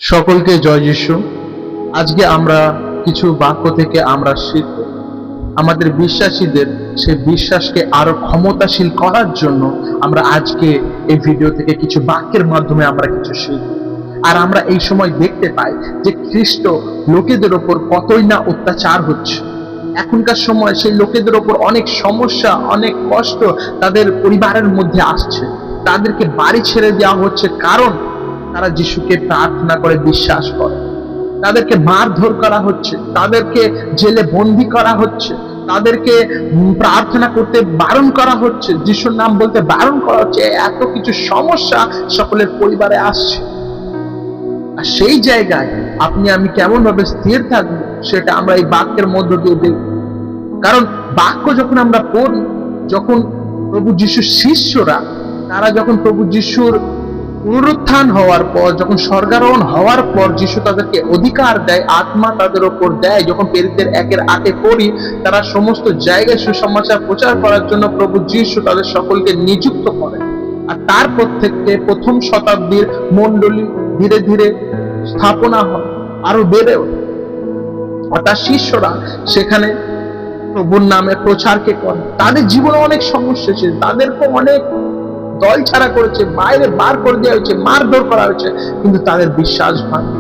সকলকে জয় যিশু। আজকে আমরা কিছু বাক্য থেকে আমরা শিখব আমাদের বিশ্বাসীদের সেই বিশ্বাসকে আরো ক্ষমতাশীল করার জন্য। আমরা আজকে এই ভিডিও থেকে কিছু বাক্যের মাধ্যমে আমরা কিছু শিখব। আর আমরা এই সময় দেখতে পাই যে খ্রিস্ট লোকেদের ওপর কতই না অত্যাচার হচ্ছে। এখনকার সময় সেই লোকেদের ওপর অনেক সমস্যা, অনেক কষ্ট তাদের পরিবারের মধ্যে আসছে। তাদেরকে বাড়ি ছেড়ে দেওয়া হচ্ছে, কারণ তারা যিশুকে প্রার্থনা করে বিশ্বাস করে। তাদেরকে মারধর করা হচ্ছে, তাদেরকে জেলে বন্দি করা হচ্ছে, তাদেরকে প্রার্থনা করতে বারণ করা হচ্ছে, যিশুর নাম বলতে বারণ করা হচ্ছে। এত কিছু সমস্যা সকলের পরিবারে আসছে। আর সেই জায়গায় আপনি আমি কেমন ভাবে স্থির থাকবো সেটা আমরা এই বাক্যের মধ্য দিয়ে দেখব। কারণ বাক্য যখন আমরা পড়ি, যখন প্রভু যিশুর শিষ্যরা তারা যখন প্রভু যিশুর পুনরুত্থান হওয়ার পর, যখন স্বর্গারোহণ হওয়ার পর যিশু তাদেরকে অধিকার দেয়, আত্মা তাদের ওপর দেয়, যখন প্রেরিতদের 1-8 পড়ি, তারা সমস্ত জায়গায় সুসমাচার প্রচার করার জন্য প্রভু যিশু তাদের সকলকে নিযুক্ত করে। আর তারপর থেকে প্রথম শতাব্দীর মণ্ডলী ধীরে ধীরে স্থাপনা হয়, আরো বেড়ে ওঠে। অর্থাৎ শিষ্যরা সেখানে প্রভুর নামে প্রচারকে করে। তাদের জীবনে অনেক সমস্যা ছিল, তাদেরকে অনেক দল ছাড়া করেছে, বাইরে বার করে দেওয়া হয়েছে, মারধর করা হয়েছে, কিন্তু তাদের বিশ্বাস ভাঙে।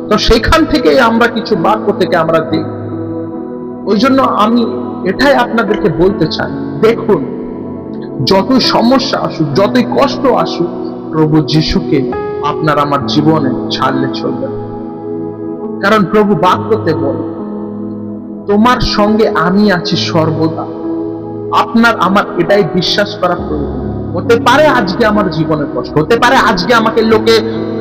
তো সেখান থেকে আমরা কিছু বাক্য থেকে আমরা দেখি। ওই জন্য আমি এটাই আপনাদেরকে বলতে চাই, দেখুন, যতই সমস্যা আসুক, যতই কষ্ট আসুক, প্রভু যিশুকে আপনার আমার জীবনে ছাড়লে চলবে। কারণ প্রভু বাক্যতে বলে, তোমার সঙ্গে আমি আছি সর্বদা। আপনার আমার এটাই বিশ্বাস করা প্রয়োজন। হতে পারে আজকে আমার জীবনের কষ্ট, হতে পারে আজকে আমাকে লোকে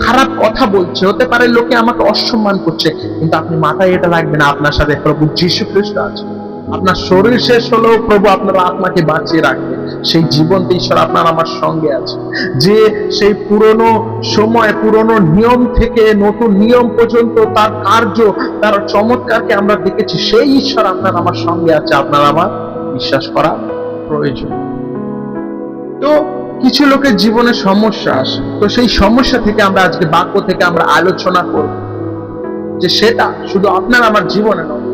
খারাপ কথা বলছে, হতে পারে লোকে আমাকে অসম্মান করছে, কিন্তু আপনি মাথায় এটা রাখবেন, আপনার সাথে প্রভু যীশু খ্রিস্ট আছে। আপনার শরীর শেষ হলেও প্রভু আপনার আত্মাকে বাঁচিয়ে রাখবে। সেই জীবন্ত ঈশ্বর আপনার আমার সঙ্গে আছে, যে সেই পুরনো সময়, পুরনো নিয়ম থেকে নতুন নিয়ম পর্যন্ত তার কার্য, তার চমৎকারকে আমরা দেখেছি। সেই ঈশ্বর আপনার আমার সঙ্গে আছে। আপনার আমার বিশ্বাস করা প্রয়োজন। তো কিছু লোকের জীবনে সমস্যা আসে, তো সেই সমস্যা থেকে আমরা আজকে বাক্য থেকে আমরা আলোচনা করব, যে সেটা শুধু আপনার আমার জীবনে নয়,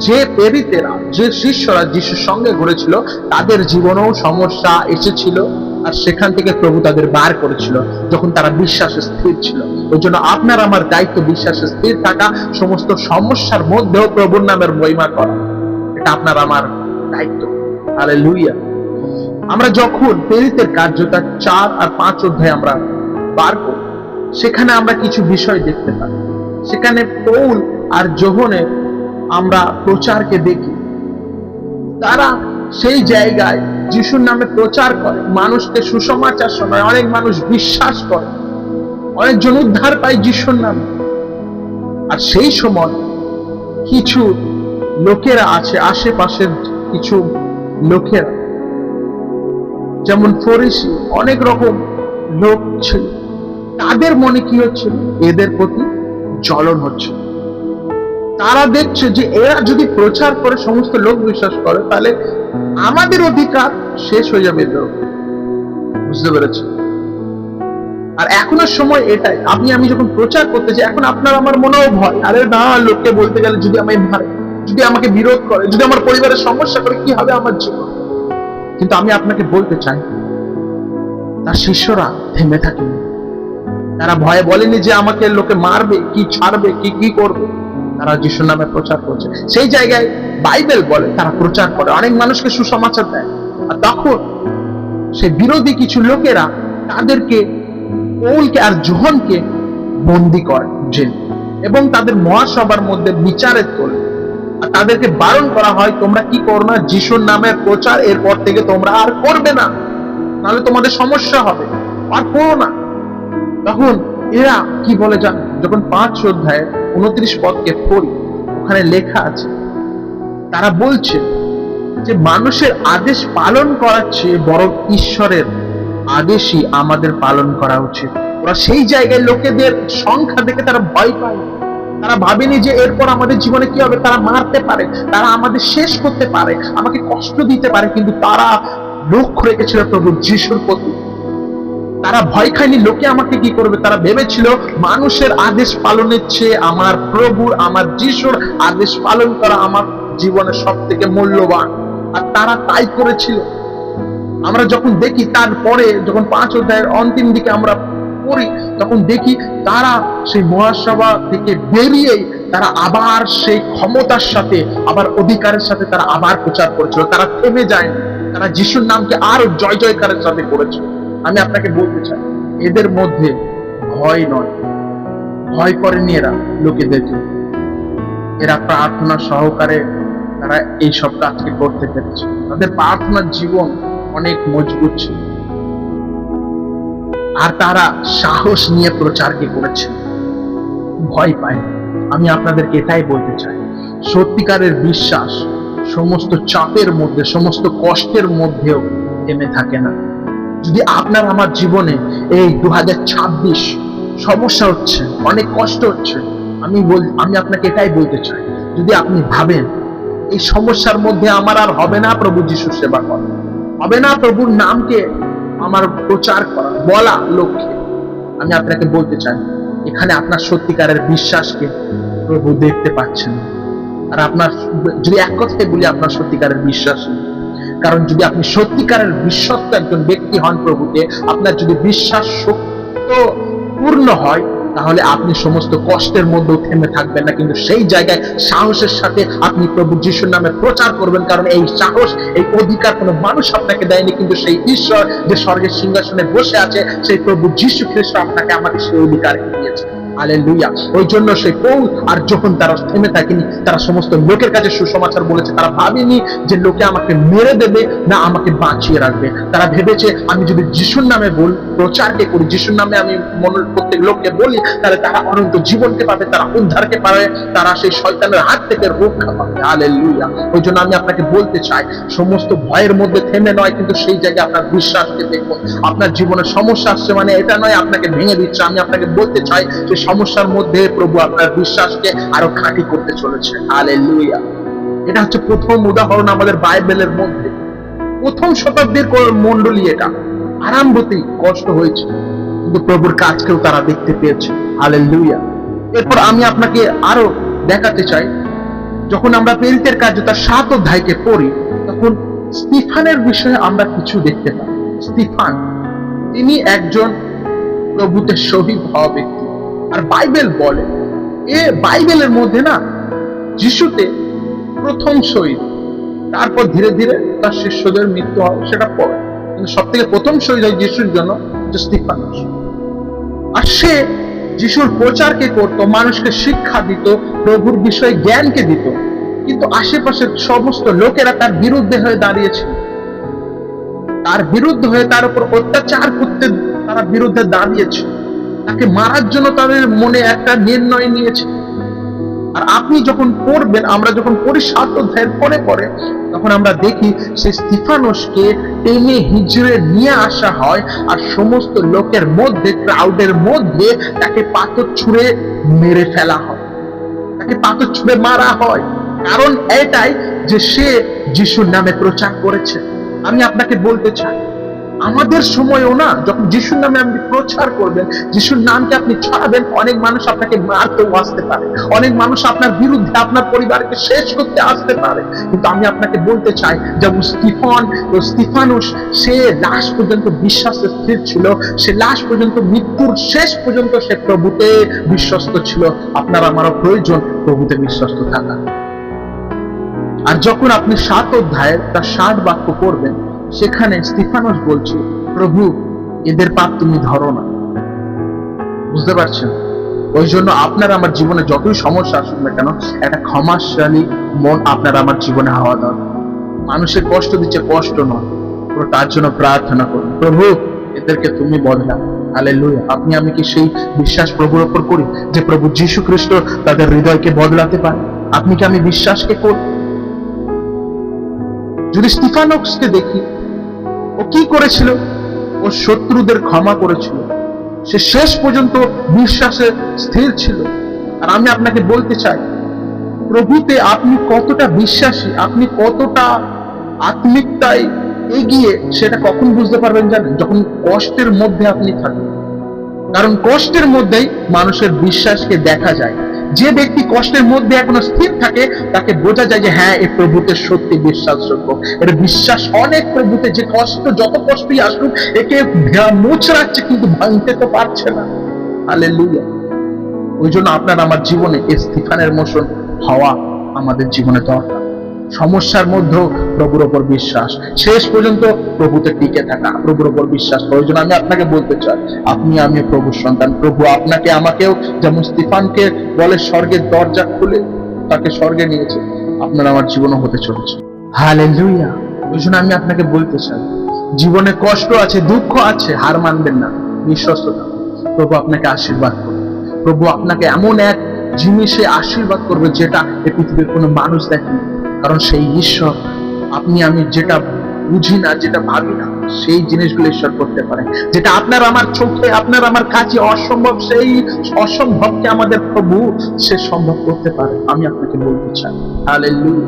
যে প্রেরিতেরা, যে শিষ্যরা যিশুর সঙ্গে ঘুরেছিল, তাদের জীবনেও সমস্যা এসেছিল। আর সেখান থেকে প্রভু তাদের বার করেছিল যখন তারা বিশ্বাসে স্থির ছিল। ওই জন্য আপনার আমার দায়িত্ব বিশ্বাসে স্থির থাকা, সমস্ত সমস্যার মধ্যেও প্রভুর নামের মহিমা করা। এটা আপনার আমার দায়িত্ব। হালেলুয়া। আমরা যখন প্রেরিতের কার্যটা 4 আর 5 অধ্যায় আমরা বার করি, সেখানে আমরা কিছু বিষয় দেখতে পাই। সেখানে পৌল আর যোহনের আমরা প্রচারকে দেখি। তারা সেই জায়গায় যিশুর নামে প্রচার করে, মানুষকে সুসমাচার শোনায়, অনেক মানুষ বিশ্বাস করে, অনেকজন উদ্ধার পায় যিশুর নামে। আর সেই সময় কিছু লোকেরা আছে, আশেপাশের কিছু লোকেরা, যেমন ফরিসি, অনেক রকম লোক ছিল। তাদের মনে কি হচ্ছিল? এদের প্রতি জ্বলন হচ্ছে। তারা দেখছে যে এরা যদি প্রচার করে, সমস্ত লোক বিশ্বাস করে, তাহলে আমাদের অধিকার শেষ হয়ে যাবে এদের উপর। বুঝতে পেরেছি? আর এখনের সময় এটাই, আপনি আমি যখন প্রচার করতে যাই, এখন আপনার আমার মনেও ভয়, আরে না, লোককে বলতে গেলে যদি আমায় মারে, যদি আমাকে বিরোধ করে, যদি আমার পরিবারের সমস্যা করে, কি হবে আমার জীবন। কিন্তু আমি আপনাকে বলতে চাই, তার শিষ্যরা থেমে থাকেনি। তারা ভয়ে বলেনি যে আমাকে লোকে মারবে, কি ছাড়বে, কি কি করবে। তারা যিশুর নামে প্রচার করছে। সেই জায়গায় বাইবেল বলে তারা প্রচার করে, অনেক মানুষকে সুসমাচার দেয়। আর তখন সেই বিরোধী কিছু লোকেরা তাদেরকে, পৌলকে আর যোহনকে বন্দী করে জেল, এবং তাদের মহাসভার মধ্যে বিচারে তোলে। আর তাদেরকে বারণ করা হয়, তোমরা কি করো না, যিশুর নামের প্রচার এরপর থেকে তোমরা আর করবে না, নাহলে তোমাদের সমস্যা হবে, আর করো না। তখন এরা কি বলে জান, যখন 5 অধ্যায়ের 29 পদকে পড়ি, ওখানে লেখা আছে, তারা বলছে যে মানুষের আদেশ পালন করার চেয়ে বরং ঈশ্বরের আদেশই আমাদের পালন করা উচিত। ওরা সেই জায়গায় লোকেদের সংখ্যা দেখে তারা ভয় পায়। তারা ভাবেনি যে এরপর আমাদের জীবনে কি হবে, তারা মারতে পারে, তারা আমাদের শেষ করতে পারে, আমাকে কষ্ট দিতে পারে, কিন্তু তারা লক্ষ্য রেখেছিল প্রভু যিশুর প্রতি। তারা ভয় খায়নি লোকে আমাকে কি করবে। তারা ভেবেছিল মানুষের আদেশ পালনের চেয়ে আমার প্রভুর, আমার যিশুর আদেশ পালন করা আমার জীবনের সব থেকে মূল্যবান। আর তারা তাই করেছিল। আমরা যখন দেখি তারপরে যখন 5 অধ্যায়ের অন্তিম দিকে আমরা পড়ি, তখন দেখি তারা সেই মহাসভা থেকে বেরিয়েই তারা আবার সেই ক্ষমতার সাথে, আবার অধিকারের সাথে তারা আবার প্রচার করেছিল। তারা থেমে যায়নি, তারা যিশুর নামকে আরো জয় জয়কারের সাথে করেছিল। আমি আপনাকে বলতে চাই, এদের মধ্যে ভয় নয়, ভয় করেনি এরা লোকেদেরকে। এরা প্রার্থনা সহকারে তারা এই সব কাজকে করতে পেরেছে। তাদের প্রার্থনার জীবন অনেক মজবুত ছিল, আর তারা সাহস নিয়ে প্রচারকে করেছে, ভয় পায়। আমি আপনাদেরকে এটাই বলতে চাই, সত্যিকারের বিশ্বাস সমস্ত চাপের মধ্যে, সমস্ত কষ্টের মধ্যেও থেমে থাকে না। যদি আপনার আমার জীবনে এই 2026 সমস্যা হচ্ছে, অনেক কষ্ট হচ্ছে, আমি আপনাকে এটাই বলতে চাই, যদি আপনি ভাবেন এই সমস্যার মধ্যে আমার আর হবে না প্রভু যিশুর সেবা করা, হবে না প্রভুর নামকে আমার প্রচার করা, বলা লোককে, আমি আপনাকে বলতে চাই, এখানে আপনার সত্যিকারের বিশ্বাসকে প্রভু দেখতে পাচ্ছেন। আর আপনার যদি এক কথায় বলি, আপনার সত্যিকারের বিশ্বাস নেই। কারণ যদি আপনি সত্যিকারের বিশ্বস্ত একজন ব্যক্তি হন প্রভুকে, আপনার যদি বিশ্বাস সত্য পূর্ণ হয়, তাহলে আপনি সমস্ত কষ্টের মধ্যেও থেমে থাকবেন না, কিন্তু সেই জায়গায় সাহসের সাথে আপনি প্রভু যিশুর নামে প্রচার করবেন। কারণ এই সাহস, এই অধিকার কোনো মানুষ আপনাকে দেয়নি, কিন্তু সেই ঈশ্বর যে স্বর্গের সিংহাসনে বসে আছে, সেই প্রভু যিশু খ্রিস্ট আপনাকে আমাকে সেই অধিকার দিয়েছে। হালেলুয়া। ওই জন্য সেই পৌল আর যখন তারা থেমে থাকেনি, তারা সমস্ত লোকের কাছে সুসমাচার বলেছে। তারা ভাবেনি যে লোকে আমাকে মেরে দেবে না আমাকে বাঁচিয়ে রাখবে। তারা ভেবেছে আমি যদি যিশুর নামে প্রচারকে করি, যিশুর নামে আমি প্রত্যেক লোককে বলি, তাহলে তারা অনন্ত জীবনকে পাবে, তারা উদ্ধারকে পাবে, তারা সেই শয়তানের হাত থেকে রক্ষা পাবে। হালেলুয়া। ওই জন্য আমি আপনাকে বলতে চাই, সমস্ত ভয়ের মধ্যে থেমে নয়, কিন্তু সেই জায়গায় আপনার বিশ্বাসকে দেখুন। আপনার জীবনে সমস্যা আসছে মানে এটা নয় আপনাকে ভেঙে দিচ্ছে। আমি আপনাকে বলতে চাই যে সমস্যার মধ্যে প্রভু আপনার বিশ্বাসকে আরো খাঁটি করতে চলেছে। হালেলুয়া। এটা হচ্ছে প্রথম উদাহরণ আমাদের বাইবেলের মধ্যে, প্রথম শতাব্দীর মন্ডলী। এটা আরম্ভতেই কষ্ট হয়েছে, কিন্তু প্রভুর কাজকেও তারা দেখতে পেয়েছে। হালেলুয়া। এরপর আমি আপনাকে আরো দেখাতে চাই, যখন আমরা প্রেরিতের কার্য তার 7 অধ্যায়কে পড়ি, তখন স্তিফানের বিষয়ে আমরা কিছু দেখতে পাই। স্তিফান, তিনি একজন প্রভুতে শহীদ হওয়া ব্যক্তি। আর বাইবেল বলে, বাইবেলের মধ্যে না যিশুতে প্রথম শহীদ, তারপর ধীরে ধীরে তার শিষ্যদের মৃত্যু হয়, সেটা পরে, কিন্তু সব থেকে প্রথম শহীদ হয় যিশুর জন্য স্তিফানস। আর সে যিশুর প্রচারকে করত, মানুষকে শিক্ষা দিত, প্রভুর বিষয়ে জ্ঞানকে দিত, কিন্তু আশেপাশের সমস্ত লোকেরা তার বিরুদ্ধে হয়ে দাঁড়িয়েছিল, তার বিরুদ্ধে হয়ে তার উপর অত্যাচার করতে তারা বিরুদ্ধে দাঁড়িয়েছে, তাকে মারার জন্য তাদের মনে একটা নির্ণয় নিয়েছে। আর আপনি যখন পড়বেন, আমরা যখন পড়ি 7 অধ্যায়ের পরে তখন আমরা দেখি সেই স্তিফানসকে টেনে হিজড়ে নিয়ে আসা হয়, আর সমস্ত লোকের মধ্যে, ক্রাউডের মধ্যে তাকে পাথর ছুঁড়ে মেরে ফেলা হয়, তাকে পাথর ছুঁড়ে মারা হয়। কারণ এটাই যে সে যিশুর নামে প্রচার করেছে। আমি আপনাকে বলতে চাই, আমাদের সময়ও না, যখন যিশুর নামে আপনি প্রচার করবেন, যিশুর নামকে আপনি ছড়াবেন, অনেক মানুষ আপনাকে মারতেও আসতে পারে, অনেক মানুষ আপনার বিরুদ্ধে, আপনার পরিবারকে শেষ করতে আসতে পারে, কিন্তু আমি আপনাকে বলতে চাই, যেমন স্তিফানুস, সে লাশ পর্যন্ত বিশ্বাসে স্থির ছিল, সে লাশ পর্যন্ত, মৃত্যুর শেষ পর্যন্ত সে প্রভুতে বিশ্বস্ত ছিল। আপনার আমারও প্রয়োজন প্রভুতে বিশ্বস্ত থাকা। আর যখন আপনি 7 অধ্যায়ের তার 60 বাক্য পড়বেন, সেখানে স্তিফানস বলছে, প্রভু এদের পাপ তুমি ধরো না। বুঝতে পারছেন? ওই জন্য আপনার আমার জীবনে যতই সমস্যা আসুক না কেন, একটা ক্ষমাশীল মন আপনার আমার জীবনে হওয়া দরকার। মানুষের কষ্ট দিচ্ছে, কষ্ট নয়, তার জন্য প্রার্থনা করুন, প্রভু এদেরকে তুমি বদলা। হালেলুয়া। আপনি আমি কি সেই বিশ্বাস প্রভুর উপর করি যে প্রভু যীশু খ্রিস্ট তাদের হৃদয়কে বদলাতে পারে? আপনি কি আমি বিশ্বাসকে করি? যদি স্তিফানসকে দেখি, ও কি করেছিল? ও শত্রুদের ক্ষমা করেছিল, সে শেষ পর্যন্ত বিশ্বাসে স্থির ছিল। আর আমি আপনাকে বলতে চাই, প্রভুতে আপনি কতটা বিশ্বাসী, আপনি কতটা আত্মিকতায় এগিয়ে, সেটা কখন বুঝতে পারবেন জানেন? যখন কষ্টের মধ্যে আপনি থাকেন। কারণ কষ্টের মধ্যেই মানুষের বিশ্বাসকে দেখা যায়। যে ব্যক্তি কষ্টের মধ্যে এখনো স্থির থাকে, তাকে বোঝা যায় যে হ্যাঁ, এ প্রভুতে সত্যি বিশ্বাসযোগ্য, এর বিশ্বাস অনেক প্রভুতে। যে কষ্ট, যত কষ্টই আসুক, একে মোচড়াচ্ছে কিন্তু ভাঙতে তো পারছে না। হালেলুয়া। ওই জন্য আপনার আমার জীবনে স্তিফানের মতন হওয়া আমাদের জীবনে দরকার। সমস্যার মধ্যেও প্রভুর ওপর বিশ্বাস, শেষ পর্যন্ত প্রভুতে টিকে থাকা, প্রভুর ওপর বিশ্বাস। ওই জন্য আমি আপনাকে বলতে চাই, আপনি আমি প্রভুর সন্তান। প্রভু আপনাকে আমাকেও যেমন স্তিফানকে বলে স্বর্গের দরজা খুলে তাকে স্বর্গে নিয়েছে, আপনার আমার জীবনও হতে চলেছে। হালেলুয়া। ওই জন্য আমি আপনাকে বলতে চাই, জীবনে কষ্ট আছে, দুঃখ আছে, হার মানবেন না, বিশ্বস্ত থাকুন। প্রভু আপনাকে আশীর্বাদ করবে। প্রভু আপনাকে এমন এক জিনিসে আশীর্বাদ করবে যেটা এই পৃথিবীর কোনো মানুষ দেখেনি। কারণ সেই ঈশ্বর, আপনি আমি যেটা বুঝি না, যেটা ভাবি না, সেই জিনিসগুলো ঈশ্বর করতে পারে। যেটা আপনার আমার চোখে, আপনার আমার কাছে অসম্ভব, সেই অসম্ভবকে আমাদের প্রভু সে সম্ভব করতে পারে। আমি আপনাকে বলতে চাই, হালেলুয়া।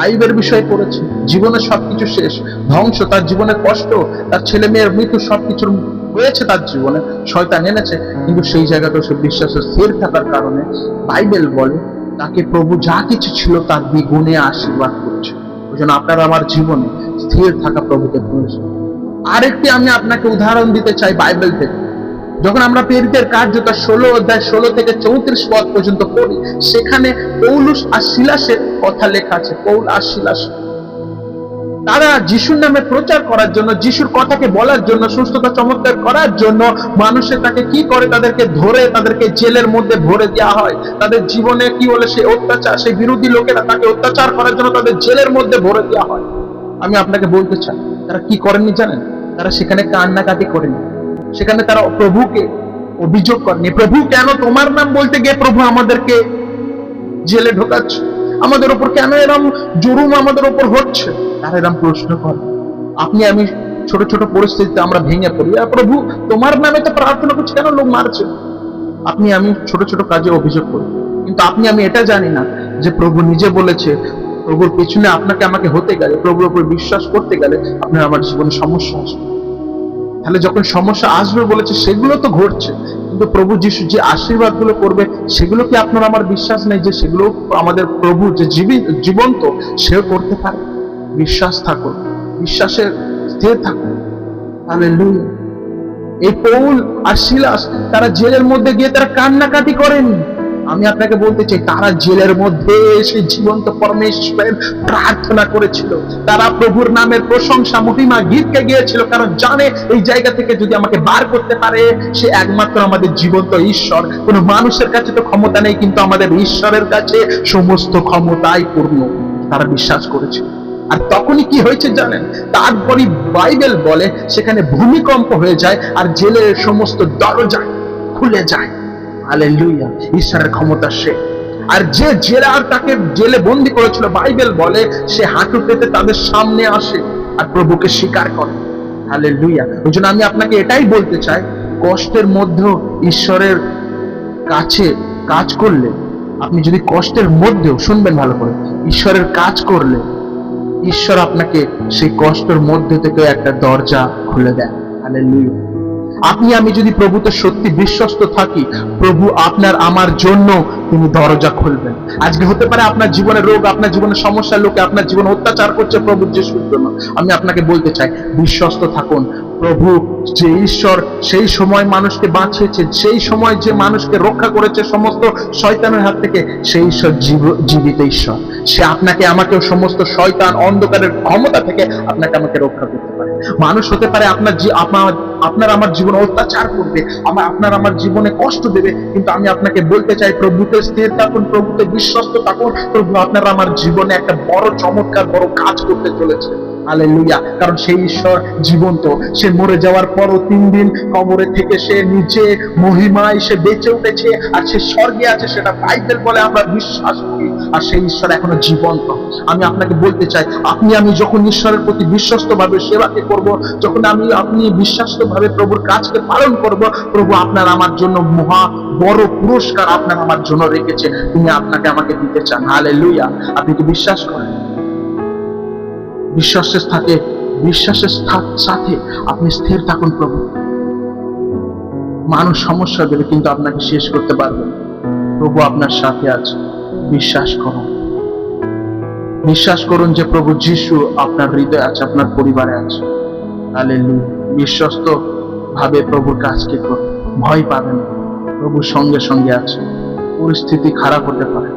আইবের বিষয় পড়েছি, জীবনে সবকিছু শেষ, ধ্বংস, তার জীবনে কষ্ট, তার ছেলে মেয়ের মৃত্যু, সবকিছুর হয়েছে তার জীবনে, শয়তান এনেছে, কিন্তু সেই জায়গাটা সে বিশ্বাসে স্থির থাকার কারণে বাইবেল বলে তাকে প্রভু যা কিছু ছিল তার দ্বিগুণে আশীর্বাদ করছে। ওই জন্য আপনার আমার জীবনে স্থির থাকা প্রভুকে প্রয়োজন। আরেকটি আমি আপনাকে উদাহরণ দিতে চাই বাইবেল থেকে। যখন আমরা প্রেরিতের কার্য তার 16 অধ্যায় 16 থেকে 34 পদ পর্যন্ত পড়ি, সেখানে পৌলুস আর সিলাসের কথা লেখা আছে। পৌল আর সিলাস তারা যিশুর নামে প্রচার করার জন্য, যিশুর কথাকে বলার জন্য, সুস্থতা চমৎকার করার জন্য মানুষের তাকে কি করে, তাদেরকে ধরে তাদেরকে জেলের মধ্যে ভরে দেওয়া হয়। তাদের জীবনে কি হলে সেই অত্যাচার, সেই বিরোধী লোকেরা তাকে অত্যাচার করার জন্য তাদের জেলের মধ্যে ভরে দেওয়া হয়। আমি আপনাকে বলতে চাই, তারা কি করেননি জানেন? তারা সেখানে কান্নাকাটি করেনি, সেখানে তারা প্রভুকে অভিযোগ করেনি, প্রভু কেন তোমার নাম বলতে গিয়ে প্রভু আমাদেরকে জেলে ঢোকাচ্ছ, আমাদের উপর কেন এরম জুলুম আমাদের উপর হচ্ছে, তারা এরম প্রশ্ন করে। আপনি আমি ছোট ছোট পরিস্থিতিতে আমরা ভেঙে পড়ি, আর প্রভু তোমার নামে তো প্রার্থনা করছি, কেন লোক মারছে? আপনি আমি ছোট ছোট কাজে অভিযোগ করি, কিন্তু আপনি আমি এটা জানি না যে প্রভু নিজে বলেছে, প্রভুর পেছনে আপনাকে আমাকে হতে গেলে, প্রভুর উপর বিশ্বাস করতে গেলে আপনার আমার জীবনে সমস্যা আসবে। তাহলে যখন সমস্যা আসবে বলেছে, সেগুলো তো ঘটছে, কিন্তু প্রভু যিশু যে আশীর্বাদ গুলো করবে, সেগুলো কি আপনার আমার বিশ্বাস নেই যে সেগুলো আমাদের প্রভু যে জীবন্ত, সেও করতে পারে? বিশ্বাস থাকুন, বিশ্বাসের স্থির থাকুন। হালেলুয়া। এই পৌল আর সিলাস তারা জেলের মধ্যে গিয়ে তারা কান্নাকাটি করেনি। আমি আপনাকে বলতে চাই, তারা জেলের মধ্যে সেই জীবন্ত পরমেশ্বরের প্রার্থনা করেছিল। তারা প্রভুর নামের প্রশংসা মহিমা গীতকে গিয়েছিল, কারণ জানে এই জায়গা থেকে যদি আমাকে বার করতে পারে, সে একমাত্র আমাদের জীবন্ত ঈশ্বর। কোন মানুষের কাছে তো ক্ষমতা নেই, কিন্তু আমাদের ঈশ্বরের কাছে সমস্ত ক্ষমতাই পূর্ণ। তারা বিশ্বাস করেছিল। আর তখনই কি হয়েছে জানেন? তারপরই বাইবেল বলে সেখানে ভূমিকম্প হয়ে যায় আর জেলের সমস্ত দরজা খুলে যায়। হালেলুয়া। ঈশ্বরের ক্ষমতা সে। আর যে জেলার তাকে জেলে বন্দী করেছিল, বাইবেল বলে সে হাঁটু পেতে তাদের সামনে আসে আর প্রভুকে স্বীকার করে। হালেলুয়া। ওই জন্য আমি আপনাকে এটাই বলতে চাই, কষ্টের মধ্যেও ঈশ্বরের কাছে কাজ করলে, আপনি যদি কষ্টের মধ্যেও, শুনবেন ভালো করে, ঈশ্বরের কাজ করলে ঈশ্বর আপনাকে সেই কষ্টের মধ্যে থেকে একটা দরজা খুলে দেয়। হালেলুয়া। আপনি আমি যদি প্রভুতে সত্যি বিশ্বস্ত থাকি, প্রভু আপনার আমার জন্য তিনি দরজা খুলবেন। আজকে হতে পারে আপনার জীবনে রোগ, আপনার জীবনে সমস্যা, লোকে আপনার জীবনে অত্যাচার করছে প্রভু যিশুর জন্য। আমি আপনাকে বলতে চাই, বিশ্বস্ত থাকুন। প্রভু যে ঈশ্বর সেই সময় মানুষকে বাঁচিয়েছে, সেই সময় যে মানুষকে রক্ষা করেছে সমস্ত শয়তানের হাত থেকে, সেই ঈশ্বর জীবিত ঈশ্বর। সে আপনাকে আমাকেও সমস্ত শয়তান অন্ধকারের ক্ষমতা থেকে আপনাকে আমাকে রক্ষা করতে পারে। মানুষ হতে পারে আপনার আমার জীবনে অত্যাচার করবে, আপনার আমার জীবনে কষ্ট দেবে, কিন্তু আমি আপনাকে বলতে চাই, প্রভুতে স্থির থাকুন, প্রভুতে বিশ্বস্ত থাকুন। প্রভু আপনার আমার জীবনে একটা বড় চমৎকার বড় কাজ করতে চলেছে। হালেলুয়া। কারণ সেই ঈশ্বর জীবন্ত। সে মরে যাওয়ার পরও 3 দিন কবরে থেকে সে নিচে মহিমায় সে বেঁচে উঠেছে, আর সে স্বর্গে আছে, সেটা বাইবেল বলে, আমরা বিশ্বাস করি। আর সেই ঈশ্বর এখনো জীবন্ত। আমি আপনাকে বলতে চাই, আপনি আমি যখন ঈশ্বরের প্রতি বিশ্বস্ত ভাবে সেবাকে করব, যখন আপনি বিশ্বাস্ত ভাবে প্রভুর কাজকে পালন করব, প্রভু আপনার আমার জন্য মহা বড় পুরস্কার আপনার আমার জন্য রেখেছে, তিনি আপনাকে আমাকে দিতে চান। হালেলুয়া। আপনি কি বিশ্বাস করেন? বিশ্বাসের সাথে বিশ্বাসের সাথে আপনি স্থির থাকুন প্রভু। মানুষ সমস্যা দেবে কিন্তু আপনাকে শেষ করতে পারবে না। প্রভু আপনার সাথে আছে, বিশ্বাস করুন। বিশ্বাস করুন যে প্রভু যিশু আপনার হৃদয়ে আছে, আপনার পরিবারে আছে। হালেলুয়া। বিশ্বস্ত ভাবে প্রভুর কাজকে করুন, ভয় পাবেন না। প্রভু সঙ্গে সঙ্গে আছে। পরিস্থিতি খারাপ হতে পারে,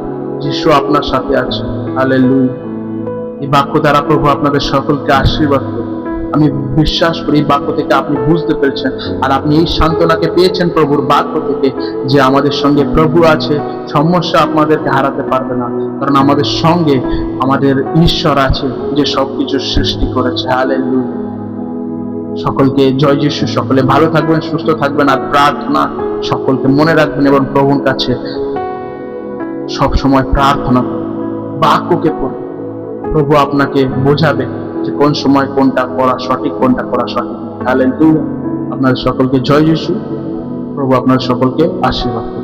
যিশু আপনার সাথে আছে। হালেলুয়া। এই বাক্য দ্বারা প্রভু আপনাদের সকলকে আশীর্বাদ করুন। আমি বিশ্বাস করি এই বাক্য থেকে আপনি বুঝতে পেরেছেন, আর আপনি এই সান্ত্বনাকে পেয়েছেন প্রভুর বাক্য থেকে, যে আমাদের সঙ্গে প্রভু আছে, সমস্যা আপনাদেরকে হারাতে পারবে না, কারণ আমাদের সঙ্গে আমাদের ঈশ্বর আছে, যে সবকিছু সৃষ্টি করেছে। হালেলুয়া। সকলকে জয় যিশু। সকলে ভালো থাকবেন, সুস্থ থাকবেন, আর প্রার্থনা সকলকে মনে রাখবেন এবং প্রভুর কাছে সব সময় প্রার্থনা করুন, বাক্যকে পড়ুন। প্রভু আপনাকে বোঝাবে যে কোন সময় কোনটা করা সঠিক, কোনটা করা সঠিক। হালেলুয়া। আপনাদের সকলকে জয় যিশু। প্রভু আপনাদের সকলকে আশীর্বাদ করুন।